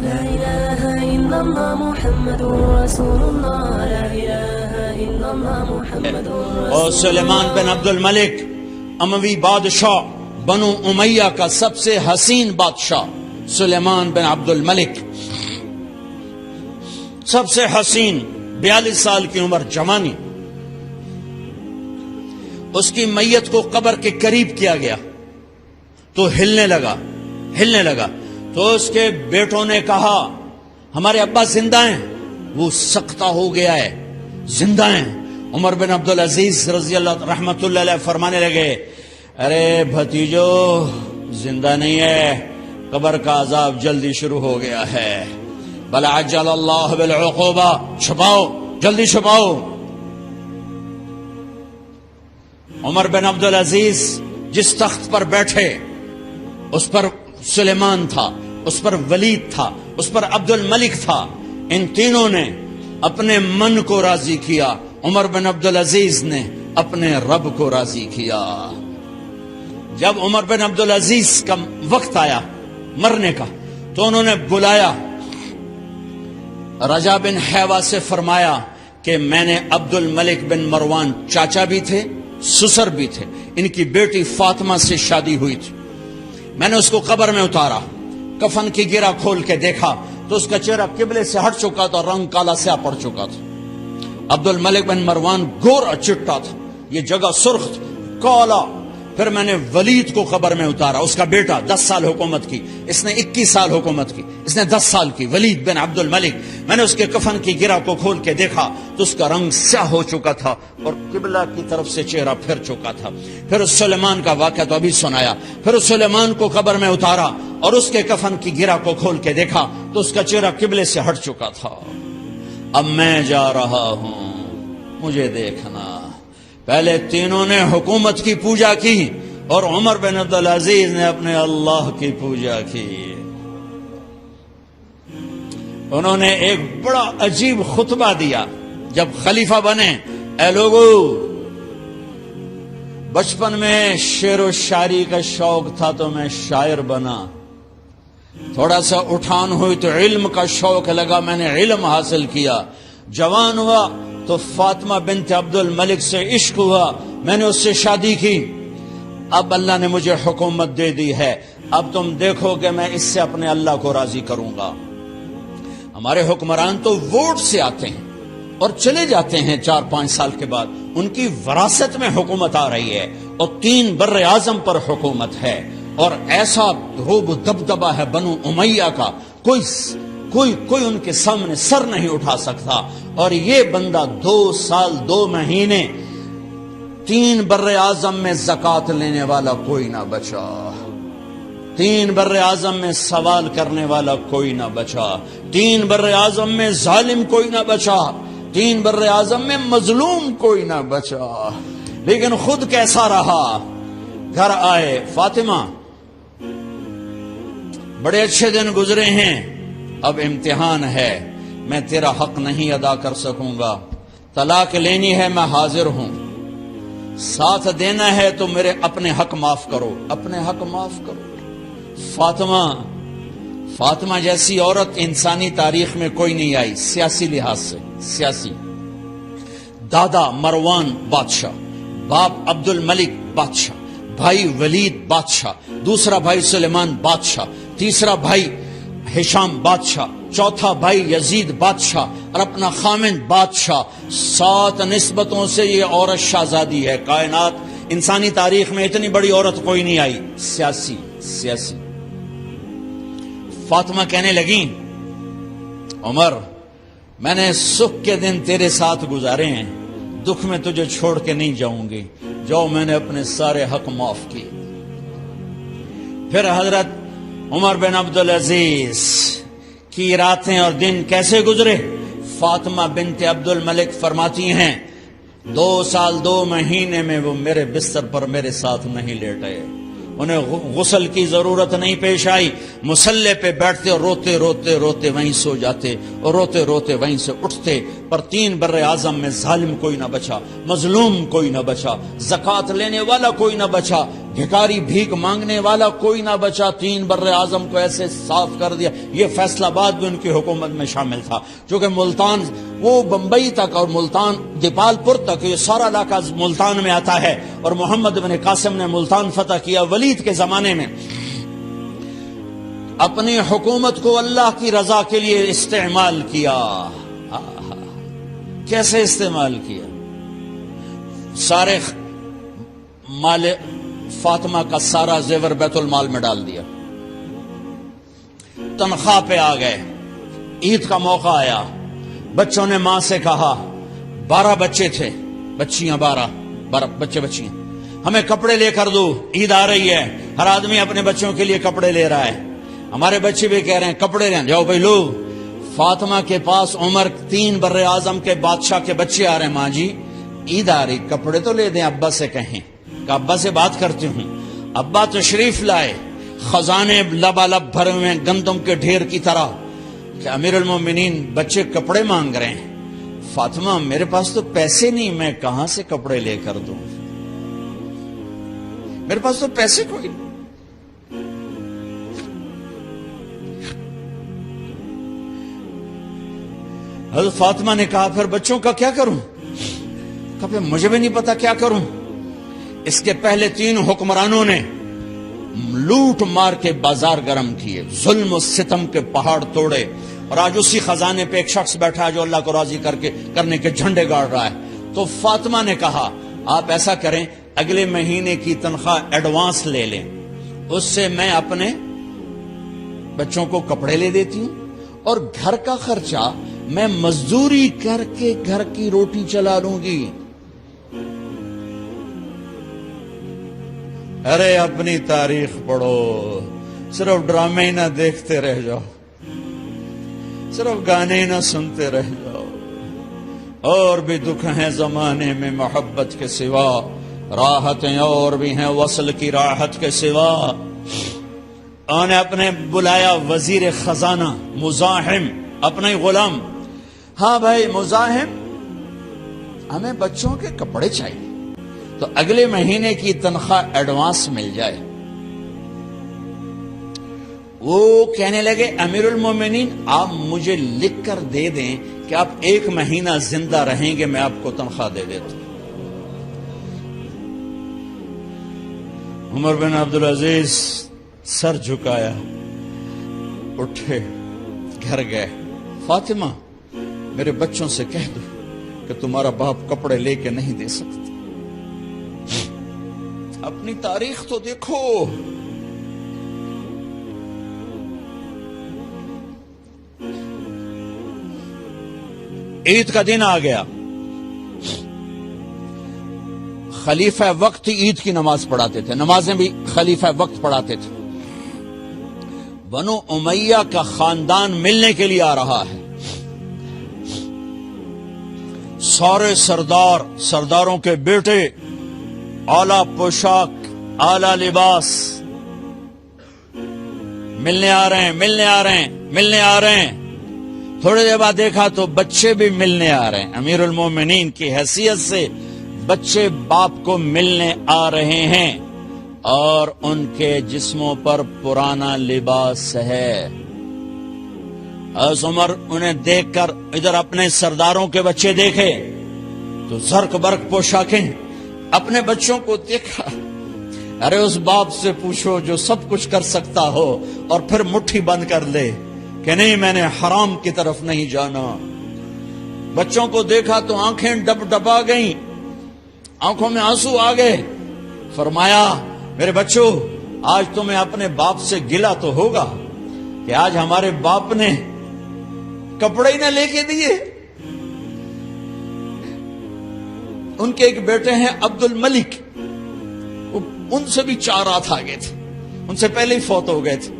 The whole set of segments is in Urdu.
لا إله إلا الله محمد رسول الله لا إله إلا الله محمد رسول اور سلیمان بن عبد الملک اموی بادشاہ بنو امیہ کا سب سے حسین بادشاہ سلیمان بن عبد الملک، سب سے حسین، 42 سال کی عمر، جوانی. اس کی میت کو قبر کے قریب کیا گیا تو ہلنے لگا تو اس کے بیٹوں نے کہا ہمارے ابا زندہ ہیں. وہ سکتہ ہو گیا ہے، زندہ ہیں. عمر بن عبدالعزیز رضی اللہ رحمت اللہ علیہ فرمانے لگے ارے بھتیجو زندہ نہیں ہے، قبر کا عذاب جلدی شروع ہو گیا ہے. بل عجل اللہ بالعقوبہ، چھپاؤ، جلدی چھپاؤ. عمر بن عبدالعزیز جس تخت پر بیٹھے اس پر سلیمان تھا، اس پر ولید تھا، اس پر عبد الملک تھا. ان تینوں نے اپنے من کو راضی کیا، عمر بن عبدالعزیز نے اپنے رب کو راضی کیا. جب عمر بن عبدالعزیز کا وقت آیا مرنے کا تو انہوں نے بلایا رجا بن حیوہ سے، فرمایا کہ میں نے عبد الملک بن مروان چاچا بھی تھے، سسر بھی تھے، ان کی بیٹی فاطمہ سے شادی ہوئی تھی. میں نے اس کو قبر میں اتارا، کفن کی گرہ کھول کے دیکھا تو اس کا چہرہ قبلے سے ہٹ چکا تھا، رنگ کالا سیاہ پڑ چکا تھا. عبد الملک بن مروان گورا چٹا تھا، یہ جگہ سرخ تھی، کالا. پھر میں نے ولید کو قبر میں اتارا، اس کا بیٹا 10 سال حکومت کی، اس نے 21 سال حکومت کی، اس نے 10 سال کی، ولید بن عبد الملک. میں نے اس کے کفن کی گرہ کو کھول کے دیکھا تو اس کا رنگ سیاہ ہو چکا تھا اور قبلہ کی طرف سے چہرہ پھر چکا تھا. پھر اس سلیمان کا واقعہ تو ابھی سنایا. پھر اس سلیمان کو قبر میں اتارا اور اس کے کفن کی گرہ کو کھول کے دیکھا تو اس کا چہرہ قبلے سے ہٹ چکا تھا. اب میں جا رہا ہوں، مجھے دیکھنا. پہلے تینوں نے حکومت کی پوجا کی اور عمر بن عبدالعزیز نے اپنے اللہ کی پوجا کی. انہوں نے ایک بڑا عجیب خطبہ دیا جب خلیفہ بنے. اے لوگو، بچپن میں شعر و شاعری کا شوق تھا تو میں شاعر بنا. تھوڑا سا اٹھان ہوئی تو علم کا شوق لگا، میں نے علم حاصل کیا. جوان ہوا تو فاطمہ بنت عبد الملک سے عشق ہوا، میں نے اس سے شادی کی. اب اللہ نے مجھے حکومت دے دی ہے، اب تم دیکھو کہ میں اس سے اپنے اللہ کو راضی کروں گا. ہمارے حکمران تو ووٹ سے آتے ہیں اور چلے جاتے ہیں 4-5 سال کے بعد. ان کی وراثت میں حکومت آ رہی ہے اور 3 بر اعظم پر حکومت ہے اور ایسا روب و دبدبہ ہے بنو امیہ کا، کوئی ان کے سامنے سر نہیں اٹھا سکتا. اور یہ بندہ 2 سال 2 مہینے 3 بر اعظم میں زکوٰۃ لینے والا کوئی نہ بچا، 3 بر اعظم میں سوال کرنے والا کوئی نہ بچا، 3 بر اعظم میں ظالم کوئی نہ بچا، 3 بر اعظم میں مظلوم کوئی نہ بچا. لیکن خود کیسا رہا؟ گھر آئے، فاطمہ بڑے اچھے دن گزرے ہیں، اب امتحان ہے، میں تیرا حق نہیں ادا کر سکوں گا. طلاق لینی ہے، میں حاضر ہوں. ساتھ دینا ہے تو میرے اپنے حق معاف کرو، اپنے حق معاف کرو. فاطمہ جیسی عورت انسانی تاریخ میں کوئی نہیں آئی سیاسی لحاظ سے. سیاسی دادا مروان بادشاہ، باپ عبد الملک بادشاہ، بھائی ولید بادشاہ، دوسرا بھائی سلیمان بادشاہ، تیسرا بھائی ہشام بادشاہ، چوتھا بھائی یزید بادشاہ اور اپنا خامند بادشاہ. 7 نسبتوں سے یہ عورت شہزادی ہے. کائنات انسانی تاریخ میں اتنی بڑی عورت کوئی نہیں آئی. سیاسی. فاطمہ کہنے لگیں عمر، میں نے سکھ کے دن تیرے ساتھ گزارے ہیں، دکھ میں تجھے چھوڑ کے نہیں جاؤں گی. جو میں نے اپنے سارے حق معاف کیے. پھر حضرت عمر بن عبدالعزیز کی راتیں اور دن کیسے گزرے؟ فاطمہ بنت عبد الملک فرماتی ہیں 2 سال 2 مہینے میں وہ میرے بستر پر میرے ساتھ نہیں لیٹے. انہیں غسل کی ضرورت نہیں پیش آئی. مصلے پہ بیٹھتے اور روتے روتے وہیں سو جاتے اور روتے روتے وہیں سے اٹھتے. پر 3 بر اعظم میں ظالم کوئی نہ بچا، مظلوم کوئی نہ بچا، زکوٰۃ لینے والا کوئی نہ بچا، بھکاری بھیک مانگنے والا کوئی نہ بچا۔ 3 بر اعظم کو ایسے صاف کر دیا۔ یہ فیصل آباد بھی ان کی حکومت میں شامل تھا، چونکہ ملتان وہ بمبئی تک اور ملتان دیپال پور تک یہ سارا علاقہ ملتان میں آتا ہے، اور محمد بن قاسم نے ملتان فتح کیا ولید کے زمانے میں۔ اپنی حکومت کو اللہ کی رضا کے لیے استعمال کیا۔ کیسے استعمال کیا؟ سارے مال فاطمہ کا سارا زیور بیت المال میں ڈال دیا، تنخواہ پہ آ گئے۔ عید کا موقع آیا، بچوں نے ماں سے کہا، 12 بچے تھے، بچیاں 12 بچے بچیاں، ہمیں کپڑے لے کر دو، عید آ رہی ہے، ہر آدمی اپنے بچوں کے لیے کپڑے لے رہا ہے۔ ہمارے بچے بھی کہہ رہے ہیں کپڑے لیں، جاؤ بھائی لو۔ فاطمہ کے پاس عمر 3 بر اعظم کے بادشاہ کے بچے آ رہے ہیں، ماں جی عید آ رہی، کپڑے تو لے دیں، ابا سے کہیں کہ ابا سے بات کرتی ہوں۔ ابا تشریف لائے، خزانے لبالب بھرے ہوئے ہیں گندم کے ڈھیر کی طرح، کہ امیر المومنین بچے کپڑے مانگ رہے ہیں۔ فاطمہ میرے پاس تو پیسے نہیں، میں کہاں سے کپڑے لے کر دوں، میرے پاس تو پیسے کوئی نہیں۔ حضرت فاطمہ نے کہا پھر بچوں کا کیا کروں؟ کہا پھر مجھے بھی نہیں پتا کیا کروں۔ اس کے پہلے 3 حکمرانوں نے لوٹ مار کے بازار گرم کیے، ظلم و ستم کے پہاڑ توڑے، اور آج اسی خزانے پہ ایک شخص بیٹھا ہے جو اللہ کو راضی کرنے کے جھنڈے گاڑ رہا ہے۔ تو فاطمہ نے کہا آپ ایسا کریں، اگلے مہینے کی تنخواہ ایڈوانس لے لیں، اس سے میں اپنے بچوں کو کپڑے لے دیتی ہوں، اور گھر کا خرچہ میں مزدوری کر کے گھر کی روٹی چلا لوں گی۔ ارے اپنی تاریخ پڑھو، صرف ڈرامے ہی نہ دیکھتے رہ جاؤ، صرف گانے ہی نہ سنتے رہ جاؤ۔ اور بھی دکھ ہیں زمانے میں محبت کے سوا، راحتیں اور بھی ہیں وصل کی راحت کے سوا۔ انہوں نے اپنے بلایا وزیر خزانہ مزاحم، اپنا ہی غلام، ہاں بھائی مزاحم ہمیں بچوں کے کپڑے چاہیے، تو اگلے مہینے کی تنخواہ ایڈوانس مل جائے۔ وہ کہنے لگے امیر المومنین آپ مجھے لکھ کر دے دیں کہ آپ 1 مہینہ زندہ رہیں گے، میں آپ کو تنخواہ دے دیتا ہوں۔ عمر بن عبدالعزیز سر جھکایا، اٹھے، گھر گئے، فاطمہ میرے بچوں سے کہہ دو کہ تمہارا باپ کپڑے لے کے نہیں دے سکتا۔ اپنی تاریخ تو دیکھو، عید کا دن آ گیا، خلیفہ وقت عید کی نماز پڑھاتے تھے، نمازیں بھی خلیفہ وقت پڑھاتے تھے۔ بنو امیہ کا خاندان ملنے کے لیے آ رہا ہے، سارے سرداروں کے بیٹے اعلی پوشاک، اعلی لباس، ملنے آ رہے ہیں۔ تھوڑی دیر بعد دیکھا تو بچے بھی ملنے آ رہے ہیں، امیر المومنین کی حیثیت سے بچے باپ کو ملنے آ رہے ہیں، اور ان کے جسموں پر پرانا لباس ہے۔ حضرت عمر انہیں دیکھ کر ادھر اپنے سرداروں کے بچے دیکھے تو زرق برق پوشاکیں، اپنے بچوں کو دیکھا۔ ارے اس باپ سے پوچھو جو سب کچھ کر سکتا ہو اور پھر مٹھی بند کر لے کہ نہیں میں نے حرام کی طرف نہیں جانا۔ بچوں کو دیکھا تو آنکھیں ڈبا گئیں، آنکھوں میں آنسو آ گئے۔ فرمایا میرے بچوں آج تمہیں اپنے باپ سے گلہ تو ہوگا کہ آج ہمارے باپ نے کپڑے ہی نہ لے کے دیے۔ ان کے ایک بیٹے ہیں عبد الملک، ان سے بھی 4 رات آگے تھے، ان سے پہلے ہی فوت ہو گئے تھے۔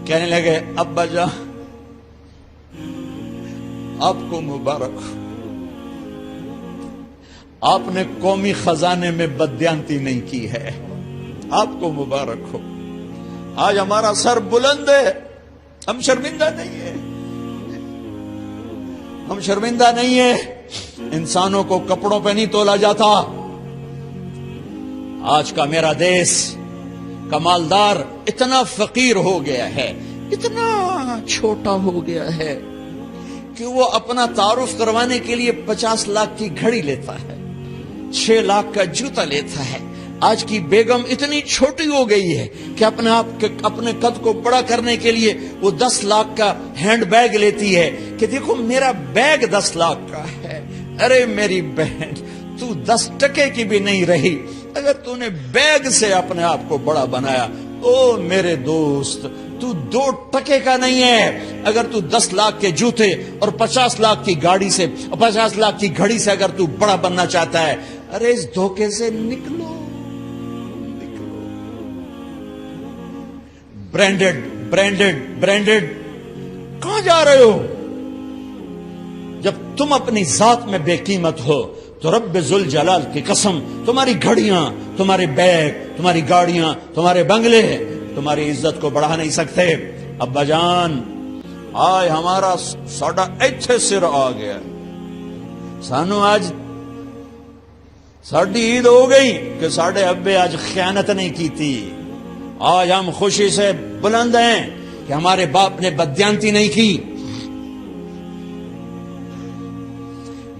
کہنے لگے ابا جان آپ کو مبارک ہو، آپ نے قومی خزانے میں بددیانتی نہیں کی ہے، آپ کو مبارک ہو۔ آج ہمارا سر بلند ہے، ہم شرمندہ نہیں ہے، ہم شرمندہ نہیں ہیں، انسانوں کو کپڑوں پہ نہیں تولا جاتا۔ آج کا میرا دیس کا مالدار اتنا فقیر ہو گیا ہے، اتنا چھوٹا ہو گیا ہے کہ وہ اپنا تعارف کروانے کے لیے 50 لاکھ کی گھڑی لیتا ہے، 6 لاکھ کا جوتا لیتا ہے۔ آج کی بیگم اتنی چھوٹی ہو گئی ہے کہ اپنے قد کو بڑا کرنے کے لیے وہ 10 لاکھ کا ہینڈ بیگ لیتی ہے کہ دیکھو میرا بیگ 10 لاکھ کا ہے۔ ارے میری بہن، تو 10 ٹکے کی بھی نہیں رہی اگر تو نے بیگ سے اپنے آپ کو بڑا بنایا۔ او میرے دوست، تو 2 ٹکے کا نہیں ہے اگر تو 10 لاکھ کے جوتے اور 50 لاکھ کی گاڑی سے، 50 لاکھ کی گھڑی سے اگر تو بڑا بننا چاہتا ہے۔ ارے اس دھوکے سے نکلو۔ برینڈڈ کہاں جا رہے ہو؟ جب تم اپنی ذات میں بے قیمت ہو تو رب ذوالجلال کی قسم تمہاری گھڑیاں، تمہارے بیگ، تمہاری گاڑیاں، تمہارے بنگلے تمہاری عزت کو بڑھا نہیں سکتے۔ ابا جان، آج ہمارا ساڈا ایتھے سر آ گیا، سانو آج ساڈی عید ہو گئی کہ ساڈے ابے آج خیانت نہیں کی تھی۔ آج ہم خوشی سے بلند ہیں کہ ہمارے باپ نے بددیانتی نہیں کی۔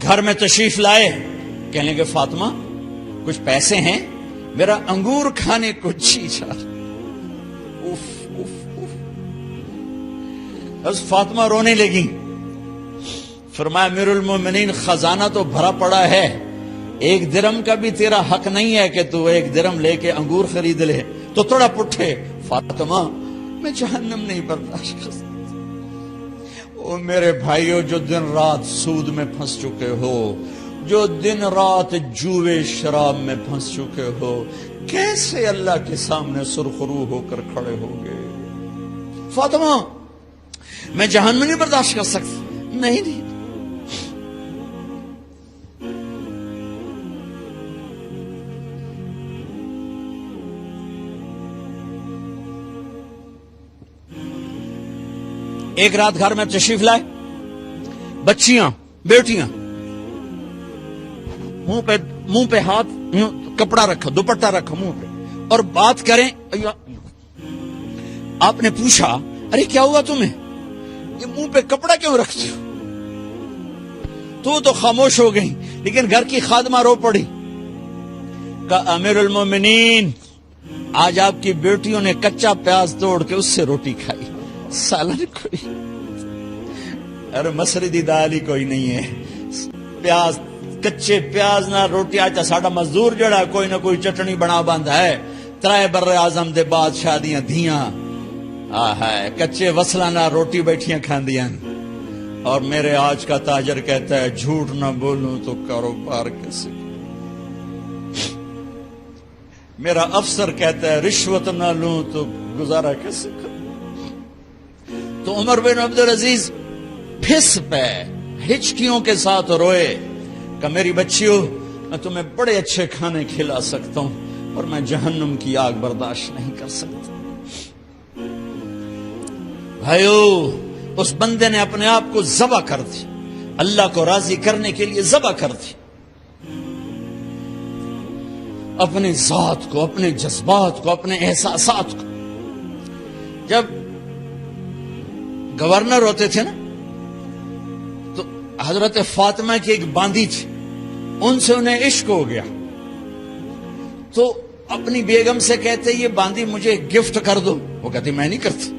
گھر میں تشریف لائے، کہنے کہ فاطمہ کچھ پیسے ہیں، میرا انگور کھانے کو جی چاہ۔ بس فاطمہ رونے لگی۔ فرمایا امیر المومنین، خزانہ تو بھرا پڑا ہے، 1 درہم کا بھی تیرا حق نہیں ہے کہ تو 1 درہم لے کے انگور خرید لے۔ تو تھوڑا پٹھے، فاطمہ میں جہنم نہیں برداشت کر سکتا۔ او میرے بھائیو، جو دن رات سود میں پھنس چکے ہو، جو دن رات جوے شراب میں پھنس چکے ہو، کیسے اللہ کے سامنے سرخرو ہو کر کھڑے ہو گئے؟ فاطمہ میں جہنم نہیں برداشت کر سکتا۔ نہیں، ایک رات گھر میں تشریف لائے، بچیاں، بیٹیاں، منہ پہ ہاتھ، کپڑا رکھا، دوپٹہ رکھا منہ پہ، اور بات کریں۔ آپ نے پوچھا ارے کیا ہوا تمہیں، یہ منہ پہ کپڑا کیوں رکھتے ہو؟ تو خاموش ہو گئی، لیکن گھر کی خادمہ رو پڑی۔ کہا امیر المومنین، آج آپ کی بیٹیوں نے کچا پیاز توڑ کے اس سے روٹی کھائی، سالن کوئی، ارے مسری دی دال ہی کوئی نہیں ہے، پیاز، کچے پیاز نہ روٹی۔ آج ساڈا مزدور جڑا کوئی نہ کوئی چٹنی بنا باندا ہے، 3 بر اعظم دے بادشاہ دیاں دھیاں کچے وصلہ نہ روٹی بیٹھیاں کھاندیاں۔ اور میرے آج کا تاجر کہتا ہے جھوٹ نہ بولوں تو کاروبار کیسے، میرا افسر کہتا ہے رشوت نہ لوں تو گزارا کیسے کروں۔ تو عمر بن عبدالعزیز پھس پہ ہچکیوں کے ساتھ روئے کہ میری بچیوں، میں تمہیں بڑے اچھے کھانے کھلا سکتا ہوں اور میں جہنم کی آگ برداشت نہیں کر سکتا۔ بھائیو، اس بندے نے اپنے آپ کو ذبح کر دی، اللہ کو راضی کرنے کے لیے ذبح کر دی، اپنی ذات کو، اپنے جذبات کو، اپنے احساسات کو۔ جب گورنر ہوتے تھے نا تو حضرت فاطمہ کی ایک باندی تھی، ان سے انہیں عشق ہو گیا، تو اپنی بیگم سے کہتے یہ باندی مجھے گفٹ کر دو، وہ کہتی میں نہیں کرتی۔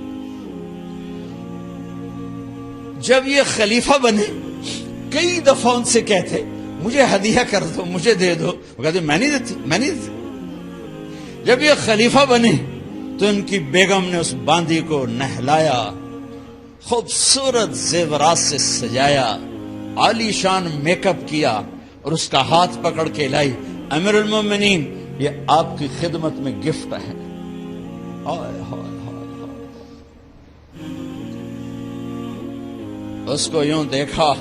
جب یہ خلیفہ بنے کئی دفعہ ان سے کہتے مجھے ہدیہ کر دو، مجھے دے دو، وہ کہتے میں نہیں دیتی۔ جب یہ خلیفہ بنے تو ان کی بیگم نے اس باندی کو نہلایا، خوبصورت زیورات سے سجایا، عالی شان میک اپ کیا اور اس کا ہاتھ پکڑ کے لائی، امیر المومنین یہ آپ کی خدمت میں گفٹ ہے۔ اس کو یوں دیکھا،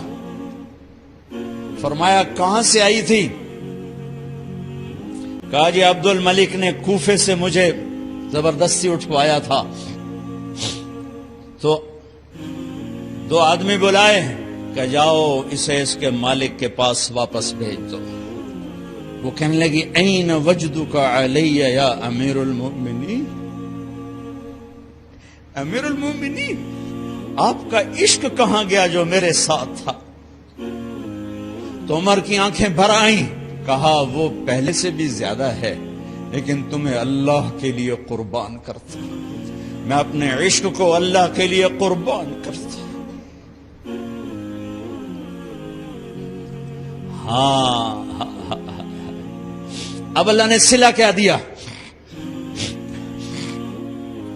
فرمایا کہاں سے آئی تھی؟ کہا جی عبد الملک نے کوفے سے مجھے زبردستی اٹھوایا تھا۔ تو 2 آدمی بلائے، کہ جاؤ اسے اس کے مالک کے پاس واپس بھیج دو. وہ کہنے لگی این وجدک علی یا امیر المؤمنین. امیر المؤمنین آپ کا عشق کہاں گیا جو میرے ساتھ تھا؟ تو عمر کی آنکھیں بھر آئیں. کہا وہ پہلے سے بھی زیادہ ہے لیکن تمہیں اللہ کے لیے قربان کرتا. میں اپنے عشق کو اللہ کے لیے قربان کرتا. ہاں اب اللہ نے صلہ کیا دیا.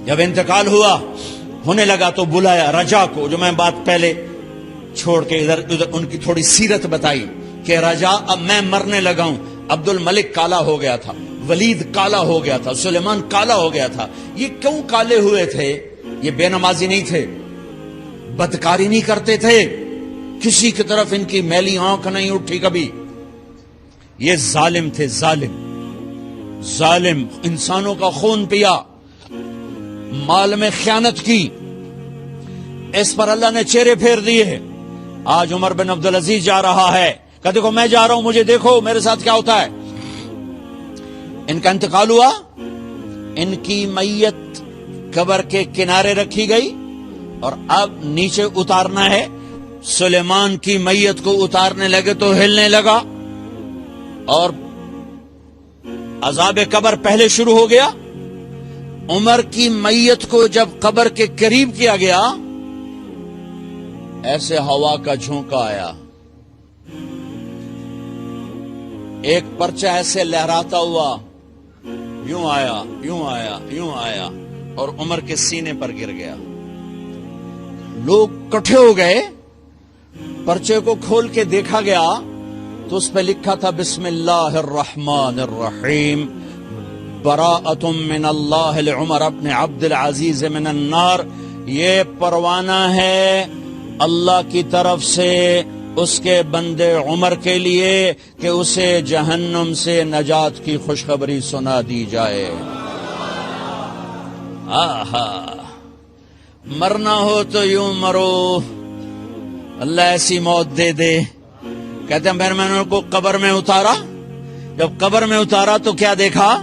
جب انتقال ہوا ہونے لگا تو بلایا رجا کو, جو میں بات پہلے چھوڑ کے ادھر ان کی تھوڑی سیرت بتائی کہ رجا اب میں مرنے لگا ہوں. عبد الملک کالا ہو گیا تھا, ولید کالا ہو گیا تھا, سلیمان کالا ہو گیا تھا. یہ کیوں کالے ہوئے تھے؟ یہ بے نمازی نہیں تھے, بدکاری نہیں کرتے تھے, کسی کی طرف ان کی میلی آنکھ نہیں اٹھی کبھی. یہ ظالم تھے, ظالم انسانوں کا خون پیا, مال میں خیانت کی. اس پر اللہ نے چہرے پھیر دیے. آج عمر بن عبدالعزیز جا رہا ہے کہ دیکھو میں جا رہا ہوں, مجھے دیکھو میرے ساتھ کیا ہوتا ہے. ان کا انتقال ہوا, ان کی میت قبر کے کنارے رکھی گئی اور اب نیچے اتارنا ہے. سلیمان کی میت کو اتارنے لگے تو ہلنے لگا اور عذاب قبر پہلے شروع ہو گیا. عمر کی میت کو جب قبر کے قریب کیا گیا ایسے ہوا کا جھونکا آیا, ایک پرچہ ایسے لہراتا ہوا یوں آیا, یوں آیا, یوں آیا اور عمر کے سینے پر گر گیا. لوگ کٹھے ہو گئے, پرچے کو کھول کے دیکھا گیا تو اس پہ لکھا تھا بسم اللہ الرحمن الرحیم براءۃ من اللہ لعمر ابن عبد العزیز من النار. یہ پروانہ ہے اللہ کی طرف سے اس کے بندے عمر کے لیے کہ اسے جہنم سے نجات کی خوشخبری سنا دی جائے. آہا, مرنا ہو تو یوں مرو, اللہ ایسی موت دے دے. کہتے ہیں میں نے ان کو قبر میں اتارا, جب قبر میں اتارا تو کیا دیکھا,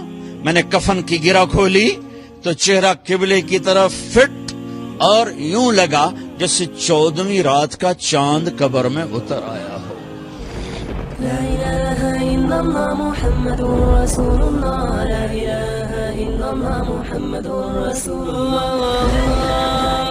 میں نے کفن کی گرہ کھولی تو چہرہ قبلے کی طرف فٹ اور یوں لگا جیسے 14ویں رات کا چاند قبر میں اتر آیا ہو. لا الہ الا اللہ محمد رسول اللہ, لا الہ الا اللہ محمد رسول اللہ.